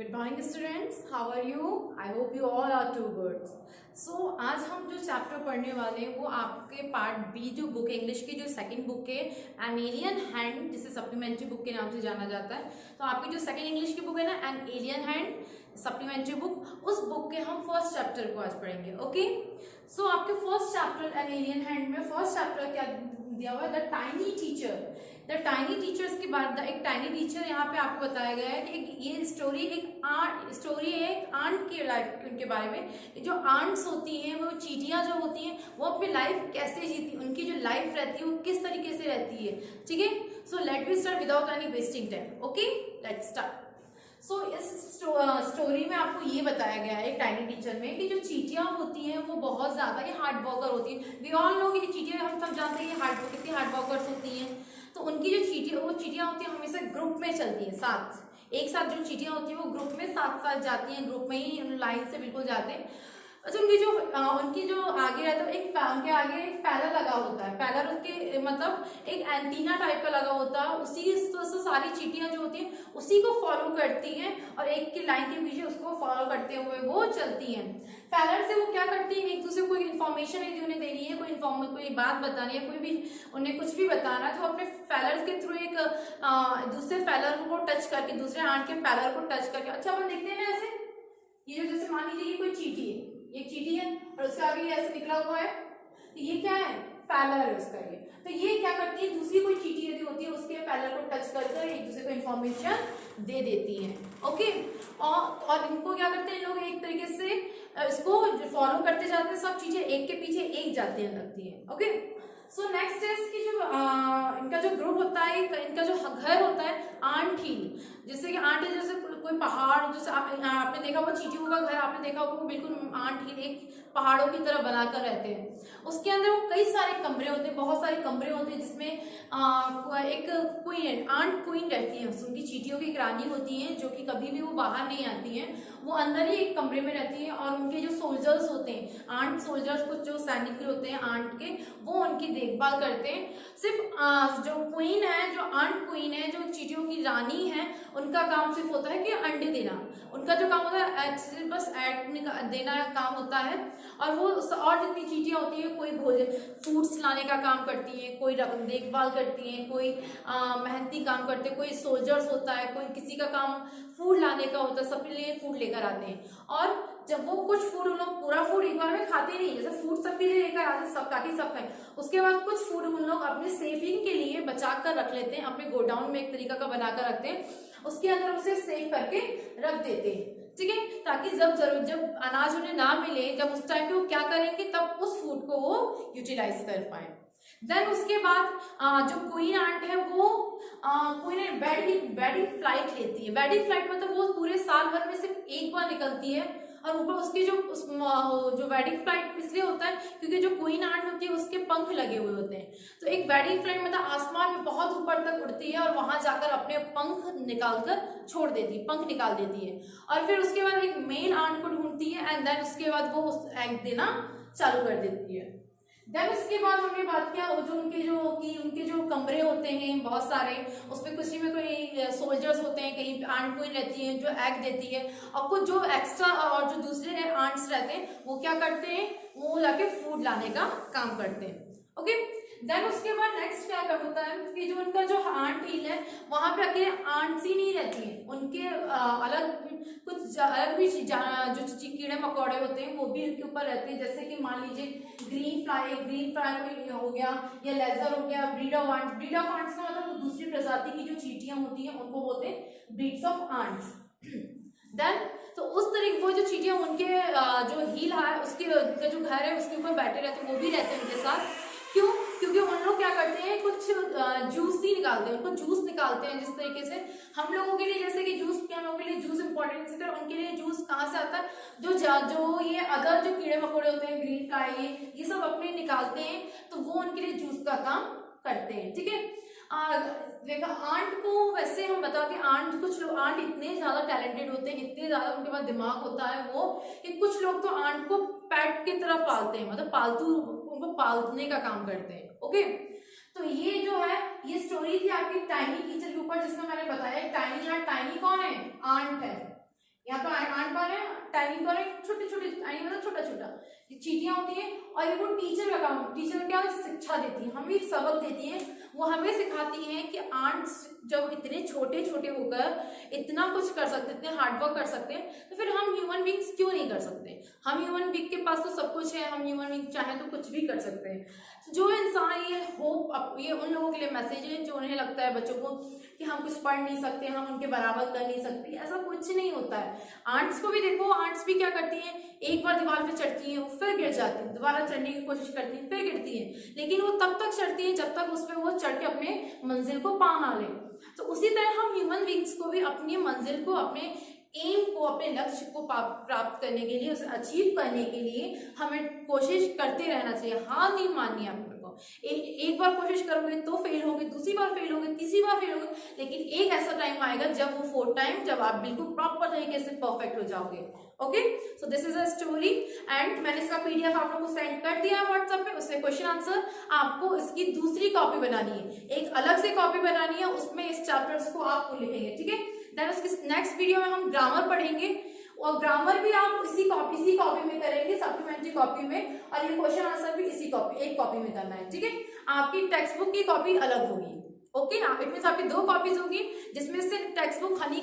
Good morning students, how are you? I hope you all are too good. So आज हम जो chapter पढ़ने वाले हैं वो आपके पार्ट बी जो बुक इंग्लिश की जो सेकंड बुक है एन एलियन हैंड, जिसे सप्लीमेंट्री बुक के नाम से जाना जाता है. तो आपकी जो सेकंड इंग्लिश की बुक है ना, N alien hand supplementary book, उस बुक के हम फर्स्ट चैप्टर को आज पढ़ेंगे. ओके, सो आपके first chapter N alien hand में फर्स्ट चैप्टर क्या दिया हुआ है? The tiny teacher. The tiny teachers के बाद एक टाइनी टीचर यहाँ पे आपको बताया गया है कि ये स्टोरी एक आंट के लाइफ उनके बारे में. जो आंट्स होती हैं, वो चींटियां जो होती हैं, वो अपनी लाइफ कैसे जीती, उनकी जो लाइफ रहती है वो किस तरीके से रहती है. ठीक है, so let me start without any wasting time. Okay, let's start. So इस स्टोरी में आपको ये बताया गया है टाइनी टीचर में कि जो चींटियां होती हैं वो बहुत ज्यादा ये हार्ड वर्कर होती है. वी ऑल नो कि चींटियां हम सब जानते हैं कितनी हार्ड वर्कर्स होती हैं. तो उनकी जो चींटियां होती हैं हमेशा ग्रुप में चलती हैं, साथ एक साथ. जो चींटियां होती हैं वो ग्रुप में साथ जाती हैं, ग्रुप में ही लाइन से बिल्कुल जाते हैं. अच्छा, उनकी जो आगे रहता है, उनके आगे एक पैलर लगा होता है. पैलर उसके मतलब एक एंटीना टाइप का लगा होता है. उसी से सारी चींटियां जो होती हैं उसी को फॉलो करती हैं और एक की लाइन के पीछे उसको फॉलो करते हुए वो चलती हैं. पैलर से वो क्या करती है, एक दूसरे को कोई इन्फॉर्मेशन यदि उन्हें देनी है, कोई बात बतानी है, कोई भी उन्हें कुछ भी बताना है, तो अपने पैलर के थ्रू एक दूसरे पैलर को टच करके, दूसरे आंट के पैलर को टच करके. अच्छा, अपन देखते हैं ना ऐसे, ये जो जैसे मान लीजिए कोई चींटी है, ये चींटी है और उसके आगे ये ऐसे निकला हुआ है, तो ये क्या है? पैलर है उसका. ये तो ये क्या करती है, दूसरी कोई चींटी यदि होती है उसके पैलर को टच कर एक दूसरे को इन्फॉर्मेशन दे देती है. ओके, और इनको क्या करते हैं लोग, एक तरीके से इसको फॉलो करते जाते हैं. सब चीजें एक के पीछे एक जाती हैं, लगती है. ओके, सो नेक्स्ट है इसकी जो इनका जो ग्रुप होता है, इनका जो घर होता है आंट हिल. जैसे कि आंट हिल जैसे कोई पहाड़, जैसे आपने देखा वो चींटियों का घर आपने देखा होगा, वो बिल्कुल आंट हिल एक पहाड़ों की तरह बनाकर रहते हैं. उसके अंदर वो कई सारे कमरे होते हैं, बहुत सारे कमरे होते हैं, जिसमें एक क्वीन, आंट क्वीन रहती है. उनकी चींटियों की एक रानी होती है जो कि कभी भी वो बाहर नहीं आती हैं, वो अंदर ही एक कमरे में रहती है. और उनके जो सोल्जर्स होते हैं, आंट सोल्जर्स, कुछ जो सैनिक होते हैं आंट के, वो उनकी देखभाल करते हैं. सिर्फ जो क्वीन है, जो आंट क्वीन है, जो चींटियों की रानी है, उनका काम सिर्फ होता है कि अंडे देना. उनका जो काम होता है बस एग देना काम होता है. और वो और जितनी चींटियां होती है, कोई भोजन फ्रूट्स लाने का काम करती हैं, कोई देखभाल करती हैं, कोई मेहनती काम करते हैं, कोई सोल्जर्स होता है, कोई किसी का काम फूड लाने का होता है, सबके लिए फूड लेकर आते हैं. और जब वो कुछ फूड, उन लोग पूरा फूड एक बार में खाते नहीं, जैसे फूड सबके लिए लेकर आते हैं, सब ताकि सब खाएं. उसके बाद कुछ फूड उन लोग अपने सेविंग के लिए बचा कर रख लेते हैं, अपने गोडाउन में एक तरीका का बनाकर रखते हैं, उसके अंदर उसे सेव करके रख देते हैं. ठीक है, ताकि जब अनाज उन्हें ना मिले, जब उस टाइम पे वो क्या करेंगे, तब उस फूड को वो यूटिलाइज कर पाए. देन उसके बाद जो क्वीन आंट है वो क्वीन वेडिंग फ्लाइट लेती है. वेडिंग फ्लाइट मतलब वो पूरे साल भर में सिर्फ एक बार निकलती है. और ऊपर उसकी जो वेडिंग फ्लाइट इसलिए होता है क्योंकि जो क्वीन आंट होती है उसके पंख लगे हुए होते हैं. तो एक वेडिंग फ्लाइट मतलब आसमान में बहुत ऊपर तक उड़ती है और वहां जाकर अपने पंख निकालकर छोड़ देती है, पंख निकाल देती है. और फिर उसके बाद एक मेल आंट को ढूंढती है एंड देन उसके बाद वो एग देना चालू कर देती है. देन उसके बाद हमने बात किया जो उनके जो कमरे होते हैं बहुत सारे, उसमें किसी में कोई सोल्जर्स होते हैं, कहीं आंट क्वीन रहती है जो एग देती है, और कुछ जो एक्स्ट्रा और जो दूसरे आंट्स रहते हैं वो क्या करते हैं, वो जाके फूड लाने का काम करते हैं. ओके, देन उसके बाद नेक्स्ट क्या कर होता है कि जो उनका जो आंट हिल है वहां पे अकेले आंट्स ही नहीं रहती हैं, उनके अलग भी जो कीड़े मकोड़े होते हैं वो भी इनके ऊपर रहते हैं. जैसे कि मान लीजिए ग्रीन फ्लाई कोई हो गया, या लेजर हो गया, ब्रीड ऑफ आंट्स का मतलब दूसरी प्रजाति की जो चींटियां होती हैं उनको बोलते हैं ब्रीड्स ऑफ आंट्स. देन तो उस तरीके वो जो चींटियां उनके जो हील है उसके जो घर है उसके ऊपर बैठे रहते हैं, वो भी रहते हैं उनके साथ. क्यों? क्योंकि उन लोग क्या करते हैं, कुछ जूस ही निकालते हैं, उनको जूस निकालते हैं. जिस तरीके से हम लोगों के लिए, जैसे कि जूस हम लोगों के लिए जूस इंपॉर्टेंट, इसी तरह उनके लिए जूस कहाँ से आता है, जो ये अदर जो कीड़े मकोड़े होते हैं, ग्रीन फ्लाई, ये सब अपने निकालते हैं, तो वो उनके लिए जूस का काम करते हैं. ठीक है, देखा आंट को वैसे हम बता के कुछ लोग आंट इतने ज्यादा टैलेंटेड होते हैं, इतने ज्यादा उनके पास दिमाग होता है वो, कि कुछ लोग तो आंट को पेट की तरह पालते हैं, मतलब पालतू उनको पालने का काम करते हैं. ओके, तो ये जो है ये स्टोरी थी आपकी टाइनी टीचर के ऊपर, जिसमें मैंने बताया टाइनी कौन है? आंट है. यहाँ पे आंट पा रहे हैं, टाइनी कर रहे हैं, छोटे छोटे, टाइनी मतलब छोटा छोटा, ये चीटियां होती हैं। और ये वो टीचर का काम, टीचर क्या शिक्षा देती है, हमें सबक देती है, वो हमें सिखाती है कि आंट्स जब इतने छोटे छोटे होकर इतना कुछ कर सकते, इतने हार्डवर्क कर सकते हैं, तो फिर हम ह्यूमन बींग्स क्यों नहीं कर सकते। हम ह्यूमन बींग के पास तो सब कुछ है, हम ह्यूमन बींग चाहें तो कुछ भी कर सकते हैं। जो इंसान ये होप, ये उन लोगों के लिए मैसेज है जो उन्हें लगता है बच्चों को कि हम कुछ पढ़ नहीं सकते, हम उनके बराबर कर नहीं सकते, ऐसा कुछ नहीं होता है। आंट्स को भी देखो, आंट्स भी क्या करती हैं, एक बार दीवार पे चढ़ती हैं, फिर गिर जाती हैं, दोबारा चढ़ने की कोशिश करती हैं, फिर गिरती हैं, लेकिन वो तब तक चढ़ती हैं जब तक उस पर वो चढ़ के अपने मंजिल को पा ना ले। तो उसी तरह हम ह्यूमन बींग्स को भी अपनी मंजिल को, अपने एम को, अपने लक्ष्य को प्राप्त करने के लिए, उसे अचीव करने के लिए हमें कोशिश करते रहना चाहिए, हार नहीं माननी है अपने को। एक बार कोशिश करोगे तो फेल होगे, दूसरी बार फेल होगे, तीसरी बार फेल होगे, लेकिन एक ऐसा टाइम आएगा जब वो 4th टाइम, जब आप बिल्कुल प्रॉपर तरीके से परफेक्ट हो जाओगे। Okay, so this is a story and मैंने इसका पीडीएफ आप लोगों को सेंड कर दिया है व्हाट्सएप पे। उससे क्वेश्चन आंसर आपको इसकी दूसरी कॉपी बनानी है, एक अलग से कॉपी बनानी है, उसमें इस चैप्टर्स को आपको लिखेंगे, ठीक है। देन उसकी नेक्स्ट वीडियो में हम ग्रामर पढ़ेंगे, और ग्रामर भी आप इसी कॉपी में करेंगे, सप्लीमेंट्री कॉपी में, और ये क्वेश्चन आंसर भी इसी कॉपी, एक कॉपी में करना है, ठीक है। आपकी टेक्स्ट बुक की कॉपी अलग होगी, ओके ना, इट मीन्स आपकी 2 कॉपीज होगी, जिसमें से टेक्स्ट बुक हनी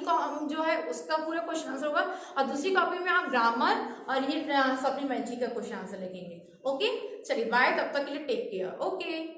जो है उसका पूरा क्वेश्चन आंसर होगा, और दूसरी कॉपी में आप ग्रामर और ये सप्लीमेंट्री का क्वेश्चन आंसर लिखेंगे। ओके, चलिए बाय, तब तक के लिए टेक केयर। ओके।